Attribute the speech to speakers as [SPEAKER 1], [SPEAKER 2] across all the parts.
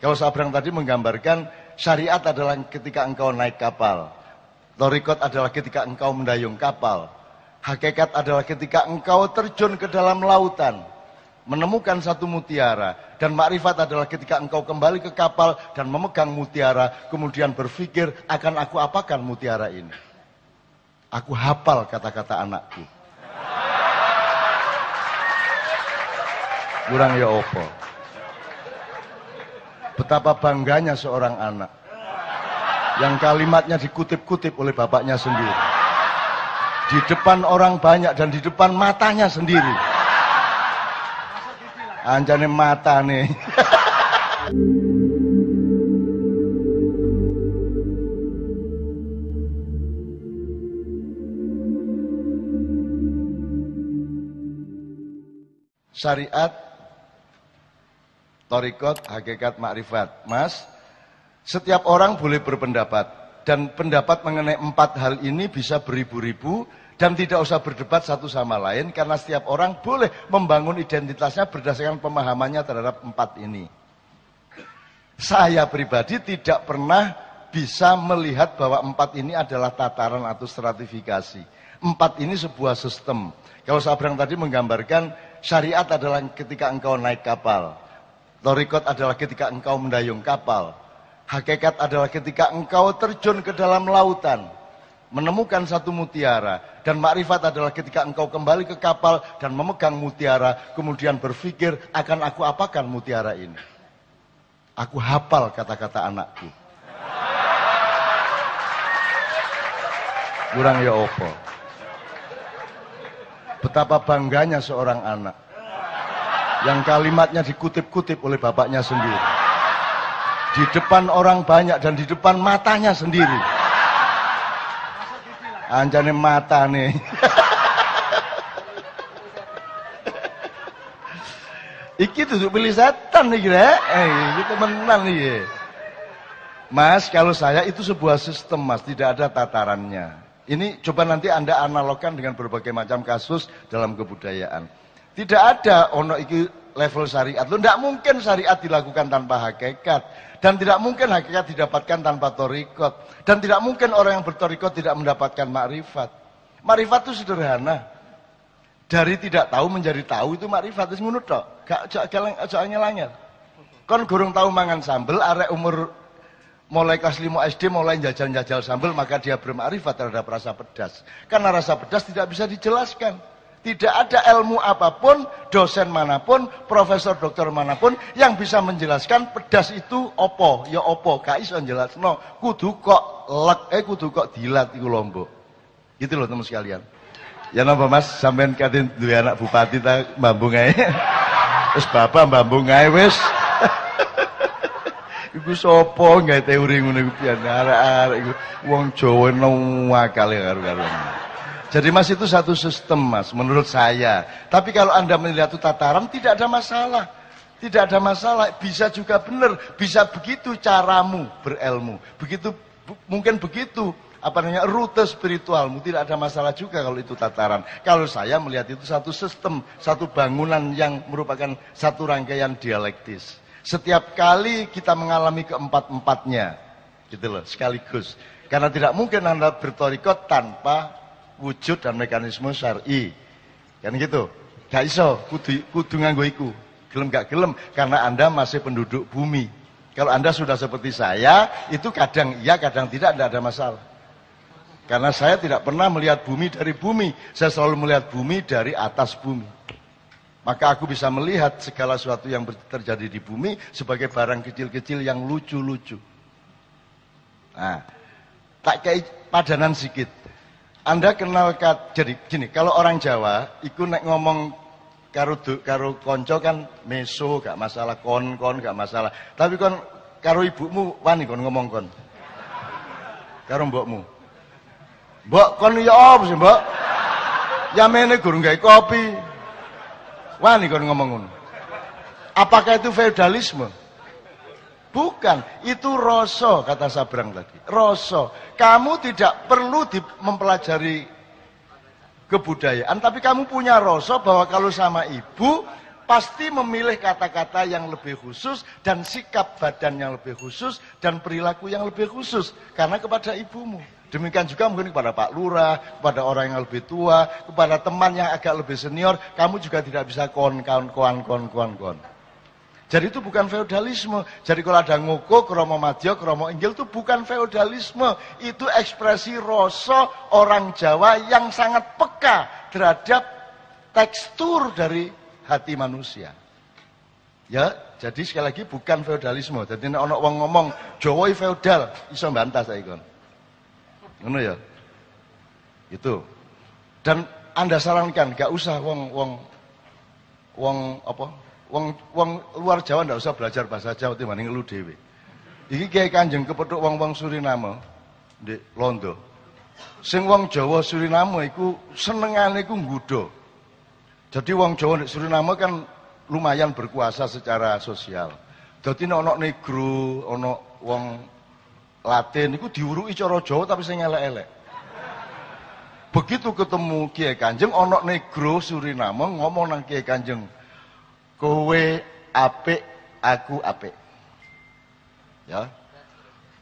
[SPEAKER 1] Kalau Sabrang tadi menggambarkan syariat adalah ketika engkau naik kapal. Thariqat adalah ketika engkau mendayung kapal. Hakikat adalah ketika engkau terjun ke dalam lautan, menemukan satu mutiara. Dan makrifat adalah ketika engkau kembali ke kapal dan memegang mutiara, kemudian berpikir, akan aku apakan mutiara ini? Aku hafal kata-kata anakku. Kurang ya opo. Betapa bangganya seorang anak yang kalimatnya dikutip-kutip oleh bapaknya sendiri, di depan orang banyak dan di depan matanya sendiri. Anjane mata nih. Syariat, thariqat, hakikat, makrifat. Mas, setiap orang boleh berpendapat. Dan pendapat mengenai 4 hal ini bisa beribu-ribu. Dan tidak usah berdebat satu sama lain. Karena setiap orang boleh membangun identitasnya berdasarkan pemahamannya terhadap 4 ini. Saya pribadi tidak pernah bisa melihat bahwa 4 ini adalah tataran atau stratifikasi. 4 ini sebuah sistem. Kalau Sabrang tadi menggambarkan syariat adalah ketika engkau naik kapal. Thariqat adalah ketika engkau mendayung kapal. Hakikat adalah ketika engkau terjun ke dalam lautan, menemukan satu mutiara. Dan makrifat adalah ketika engkau kembali ke kapal dan memegang mutiara, kemudian berpikir, akan aku apakan mutiara ini? Aku hafal kata-kata anakku. Kurang ya opo. Betapa bangganya seorang anak yang kalimatnya dikutip-kutip oleh bapaknya sendiri, di depan orang banyak dan di depan matanya sendiri. Anjane mata nih. Iki tuh pilih setan nih kira. Iki temenan nih. Mas, kalau saya itu sebuah sistem, Mas, tidak ada tatarannya. Ini coba nanti Anda analogkan dengan berbagai macam kasus dalam kebudayaan. Tidak ada ono iki level syariat. Lo tidak mungkin syariat dilakukan tanpa hakikat. Dan tidak mungkin hakikat didapatkan tanpa thariqat. Dan tidak mungkin orang yang berthariqat tidak mendapatkan makrifat. Makrifat itu sederhana. Dari tidak tahu menjadi tahu itu makrifat. Itu ngono tok. Gak angel-angel. Kon gurung tahu mangan sambel, arek umur mulai kelas 5 SD mulai jajal-jajal sambel, maka dia bermakrifat terhadap rasa pedas. Karena rasa pedas tidak bisa dijelaskan. Tidak ada ilmu apapun, dosen manapun, profesor dokter manapun yang bisa menjelaskan pedas itu opo, ya opo, gak iso jelasno. Kudu kok kudu kok dilat iku lombok. Gitu loh teman sekalian. Ya napa Mas, sampean katin duwe anak bupati ta mbambung ae. Wis bapak mbambung ae wis. Iku sapa gawe teori ngono iku pian arek-arek iku wong Jawa akale karo-karuan. Jadi Mas itu satu sistem Mas, menurut saya. Tapi kalau Anda melihat itu tataran, tidak ada masalah. Tidak ada masalah, bisa juga benar. Bisa begitu caramu berilmu. Begitu, mungkin begitu, rute spiritualmu. Tidak ada masalah juga kalau itu tataran. Kalau saya melihat itu satu sistem, satu bangunan yang merupakan satu rangkaian dialektis. Setiap kali kita mengalami keempat-empatnya, gitu loh, sekaligus. Karena tidak mungkin Anda berthariqat tanpa wujud dan mekanisme syar'i. Kan gitu. Gak iso, kudu nganggo iku. Gelem gak gelem karena Anda masih penduduk bumi. Kalau Anda sudah seperti saya, itu kadang iya, kadang tidak ada masalah. Karena saya tidak pernah melihat bumi dari bumi, saya selalu melihat bumi dari atas bumi. Maka aku bisa melihat segala sesuatu yang terjadi di bumi sebagai barang kecil-kecil yang lucu-lucu. Nah, tak kayak padanan sedikit. Anda kenal jadi gini, kalau orang Jawa iku nek ngomong karo konco kan meso gak masalah, kon gak masalah. Tapi kon karo ibumu wani kon ngomong kon. Karo mbokmu. Mbok kon ya apa sih, Mbok? Yamene gurung gawe kopi. Wani kon ngomong ngono. Apakah itu feudalisme? Bukan, itu rasa, kata Sabrang tadi. Rasa. Kamu tidak perlu mempelajari kebudayaan, tapi kamu punya rasa bahwa kalau sama ibu, pasti memilih kata-kata yang lebih khusus dan sikap badan yang lebih khusus dan perilaku yang lebih khusus karena kepada ibumu. Demikian juga mungkin kepada Pak Lurah, kepada orang yang lebih tua, kepada teman yang agak lebih senior, kamu juga tidak bisa kon. Jadi itu bukan feodalisme. Jadi kalau ada ngoko, kromo madya, kromo inggil itu bukan feodalisme. Itu ekspresi rasa orang Jawa yang sangat peka terhadap tekstur dari hati manusia. Ya, jadi sekali lagi bukan feodalisme. Jadi nek ana wong ngomong Jawa feodal, iso mbantah saiki kon. Ngono ya. Itu. Dan Anda sarankan gak usah wong luar Jawa ndak usah belajar bahasa Jawa timbang ngelu dhewe. Iki Kiai Kanjeng kepethuk wong Suriname ndek Londo. Sing wong Jawa Suriname iku senengane iku nggodha. Jadi wong Jawa ndek Suriname kan lumayan berkuasa secara sosial. Dadi nek ana negro, ana wong Latin iku diuruki cara Jawa tapi sing elek-elek. Begitu ketemu Kiai Kanjeng ana negro Suriname ngomong nang Kiai Kanjeng, kowe apik, aku apik. Ya.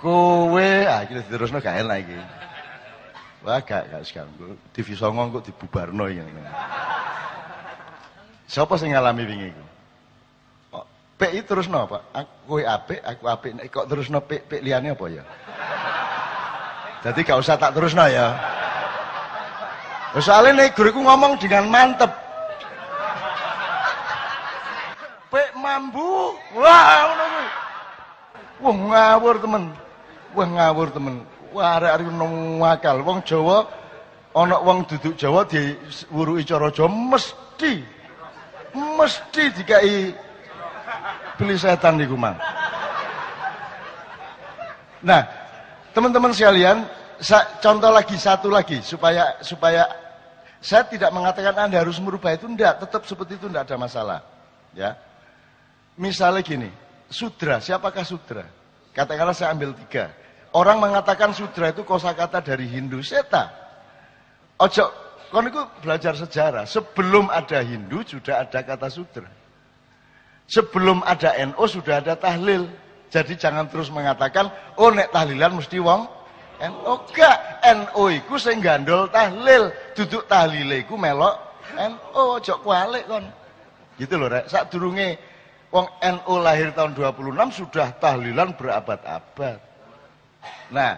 [SPEAKER 1] Kowe, iki diterusno gak enak iki. Wah, gak sekarang. TV Songo kok dibubarno iki. Siapa sing ngalami wingi iku? Oh, pik terusno apa? Kowe apik, aku apik. Nek kok terusno pik liyane apa ya? Jadi gak usah tak terusno ya. Soalnya negro iku ngomong dengan mantep. Pek mambu, wah ngono kuwi. Wah ngawur temen. Wah arek-arek nang akal. Wong Jawa ana wong duduk Jawa diwuruki cara Jawa mesti dikai beli setan niku mang. Nah, teman-teman sekalian, contoh lagi satu lagi supaya saya tidak mengatakan Anda harus merubah itu, enggak, tetap seperti itu enggak ada masalah. Ya. Misalnya gini, sudra, siapakah sudra? Katakanlah saya ambil 3. Orang mengatakan sudra itu kosakata dari Hindu, seta. Ojo, kon itu belajar sejarah. Sebelum ada Hindu sudah ada kata sudra. Sebelum ada NO sudah ada tahlil. Jadi jangan terus mengatakan, oh nek tahlilan mesti wong NO. Gak, NO iku sing gandol tahlil. Duduk tahlile iku melok NO, ojo kualik kon. Gitu loh, Rek. Sadurunge wong NU lahir tahun 26 sudah tahlilan berabad-abad. Nah,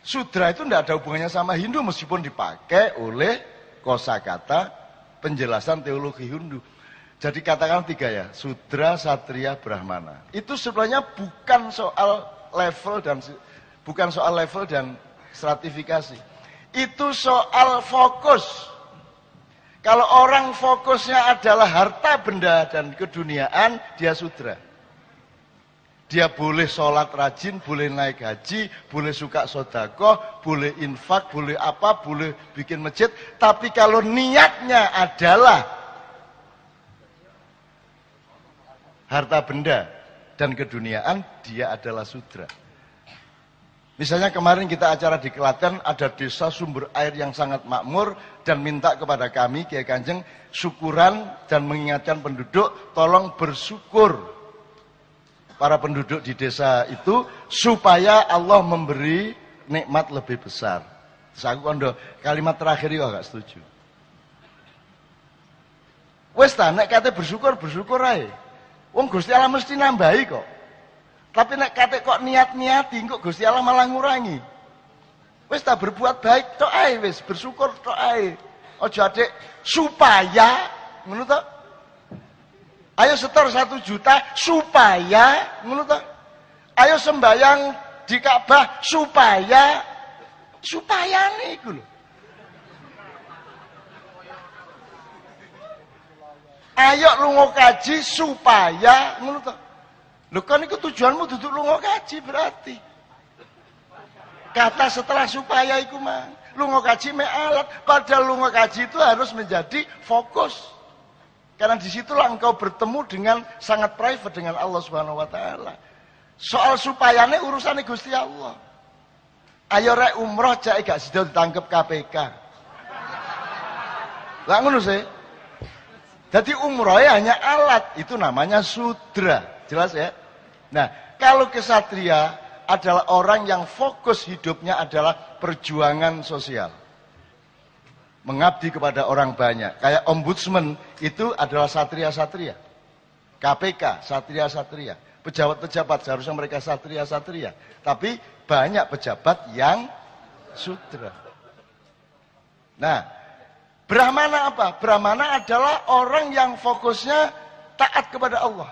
[SPEAKER 1] sudra itu tidak ada hubungannya sama Hindu meskipun dipakai oleh kosakata penjelasan teologi Hindu. Jadi katakan 3 ya, sudra, satria, brahmana. Itu sebenarnya bukan soal level dan stratifikasi. Itu soal fokus. Kalau orang fokusnya adalah harta benda dan keduniaan, dia sudra. Dia boleh sholat rajin, boleh naik haji, boleh suka sodakoh, boleh infak, boleh apa, boleh bikin masjid. Tapi kalau niatnya adalah harta benda dan keduniaan, dia adalah sudra. Misalnya kemarin kita acara di Klaten, ada desa sumber air yang sangat makmur dan minta kepada kami, Kiai Kanjeng, syukuran dan mengingatkan penduduk, tolong bersyukur para penduduk di desa itu supaya Allah memberi nikmat lebih besar. Terus aku kondo kalimat terakhir itu agak setuju. Wes ta nek kate bersyukur ae. Wong Gusti Allah mesti nambahi kok. Tapi nek kate kok niat-niati kok Gusti Allah malah ngurangi. Wis tak berbuat baik tok ae wis, bersyukur tok ae. Aja adik supaya ngono to. Ayo setor 1 juta supaya ngono to. Ayo sembayang di Ka'bah supaya niku lho. Ayo lunga kaji supaya ngono to. Lho kan itu tujuanmu duduk lunga kaji berarti. Kata setelah supaya iku mah. Lunga kaji me alat. Padahal lunga kaji itu harus menjadi fokus. Karena disitulah engkau bertemu dengan sangat private dengan Allah Subhanahu Wa Taala. Soal supayane urusannya Gusti Allah. Ayo rek umroh cek gak sida ditangkep KPK. Lah ngono sih. Jadi umroh hanya alat, itu namanya sudra. Jelas ya? Nah, kalau kesatria adalah orang yang fokus hidupnya adalah perjuangan sosial. Mengabdi kepada orang banyak. Kayak ombudsman itu adalah satria-satria. KPK, satria-satria. Pejabat-pejabat seharusnya mereka satria-satria. Tapi banyak pejabat yang sudra. Nah, Brahmana apa? Brahmana adalah orang yang fokusnya taat kepada Allah.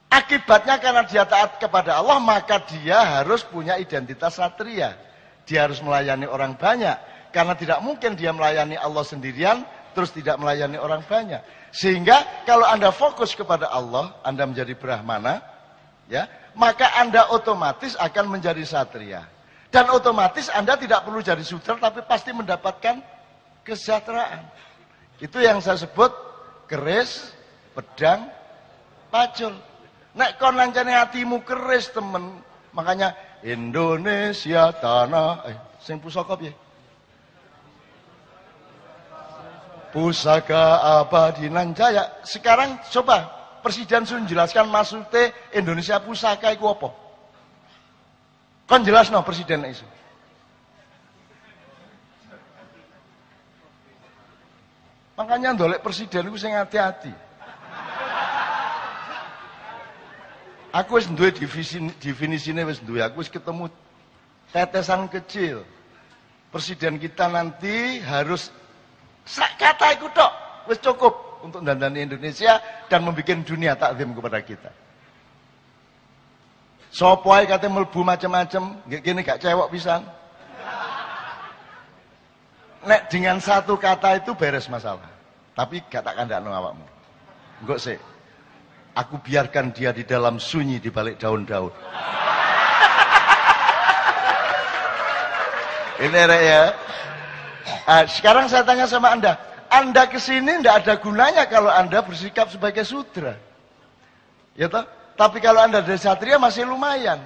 [SPEAKER 1] Akibatnya karena dia taat kepada Allah, maka dia harus punya identitas satria. Dia harus melayani orang banyak. Karena tidak mungkin dia melayani Allah sendirian, terus tidak melayani orang banyak. Sehingga kalau Anda fokus kepada Allah, Anda menjadi Brahmana, ya, maka Anda otomatis akan menjadi satria. Dan otomatis Anda tidak perlu jadi sudra, tapi pasti mendapatkan kesejahteraan. Itu yang saya sebut keris, pedang, pacul. Nek kon lancane hatimu keris temen, makanya Indonesia tanah sing pusaka piye? Pusaka abadi nan jaya. Sekarang coba Presiden sudah jelaskan maksudnya Indonesia pusaka iku apa? Kon jelasno Presiden iso. Makanya ndolek presiden iku sing hati-hati. Aku wis duwe definisine wis duwe. Aku wis ketemu tetesan kecil. Presiden kita nanti harus sak kata iku tok wis cukup untuk dandani Indonesia dan membuat dunia takzim kepada kita. Sopo ae kate mlebu macam-macam, nggih kene gak cewek pisan. Nek dengan satu kata itu beres masalah. Tapi gak tak kandakno awakmu. Engko sik. Aku biarkan dia di dalam sunyi di balik daun-daun. Ini ya. Sekarang saya tanya sama Anda. Anda kesini tidak ada gunanya kalau Anda bersikap sebagai sudra. Ya toh? Tapi kalau Anda dari satria masih lumayan.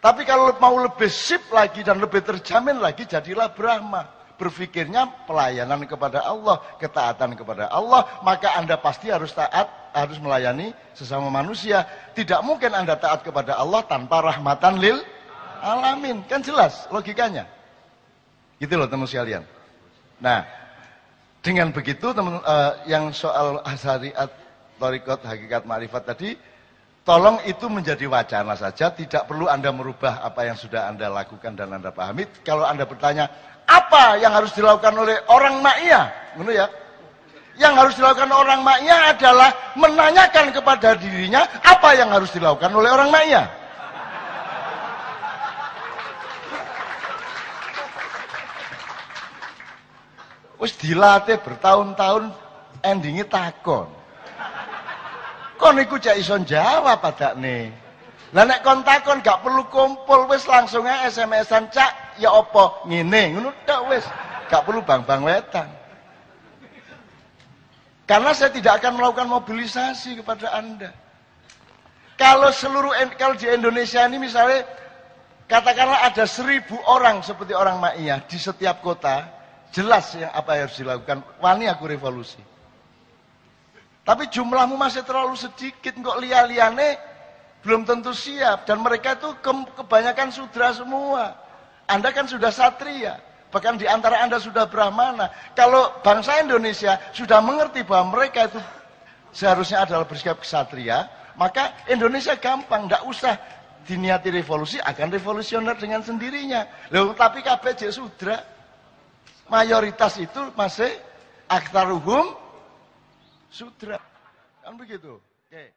[SPEAKER 1] Tapi kalau mau lebih sip lagi dan lebih terjamin lagi, jadilah Brahma. Berpikirnya pelayanan kepada Allah, ketaatan kepada Allah, maka Anda pasti harus taat, harus melayani sesama manusia. Tidak mungkin Anda taat kepada Allah tanpa rahmatan lil alamin. Kan jelas logikanya. Gitu loh teman sekalian. Nah, dengan begitu teman yang soal syariat, thariqat, hakikat, ma'rifat tadi, tolong itu menjadi wacana saja, tidak perlu Anda merubah apa yang sudah Anda lakukan dan Anda pahami. Kalau Anda bertanya, apa yang harus dilakukan oleh orang ma'iyah? Menurut ya? Yang harus dilakukan orang ma'iyah adalah menanyakan kepada dirinya apa yang harus dilakukan oleh orang ma'iyah. Wis dilatih bertahun-tahun, endingnya takon. Kon iku cak iso jawab padakne. Lah nek kon takon gak perlu kumpul, wis langsung ae SMS-an, Cak, ya apa ngene, ngono tok wis. Gak perlu bang-bang wetan. Karena saya tidak akan melakukan mobilisasi kepada Anda. Kalau di Indonesia ini misalnya katakanlah ada 1000 orang seperti orang ma'iyah di setiap kota, jelas yang apa yang harus dilakukan. Wani aku revolusi. Tapi jumlahmu masih terlalu sedikit, kok liane belum tentu siap. Dan mereka itu kebanyakan sudra semua. Anda kan sudah satria. Bahkan di antara Anda sudah Brahmana. Kalau bangsa Indonesia sudah mengerti bahwa mereka itu seharusnya adalah bersikap kesatria, maka Indonesia gampang, tidak usah diniati revolusi, akan revolusioner dengan sendirinya. Loh, tapi KBJ sudra. Mayoritas itu masih aktaruhum sudra. Kan begitu. Oke.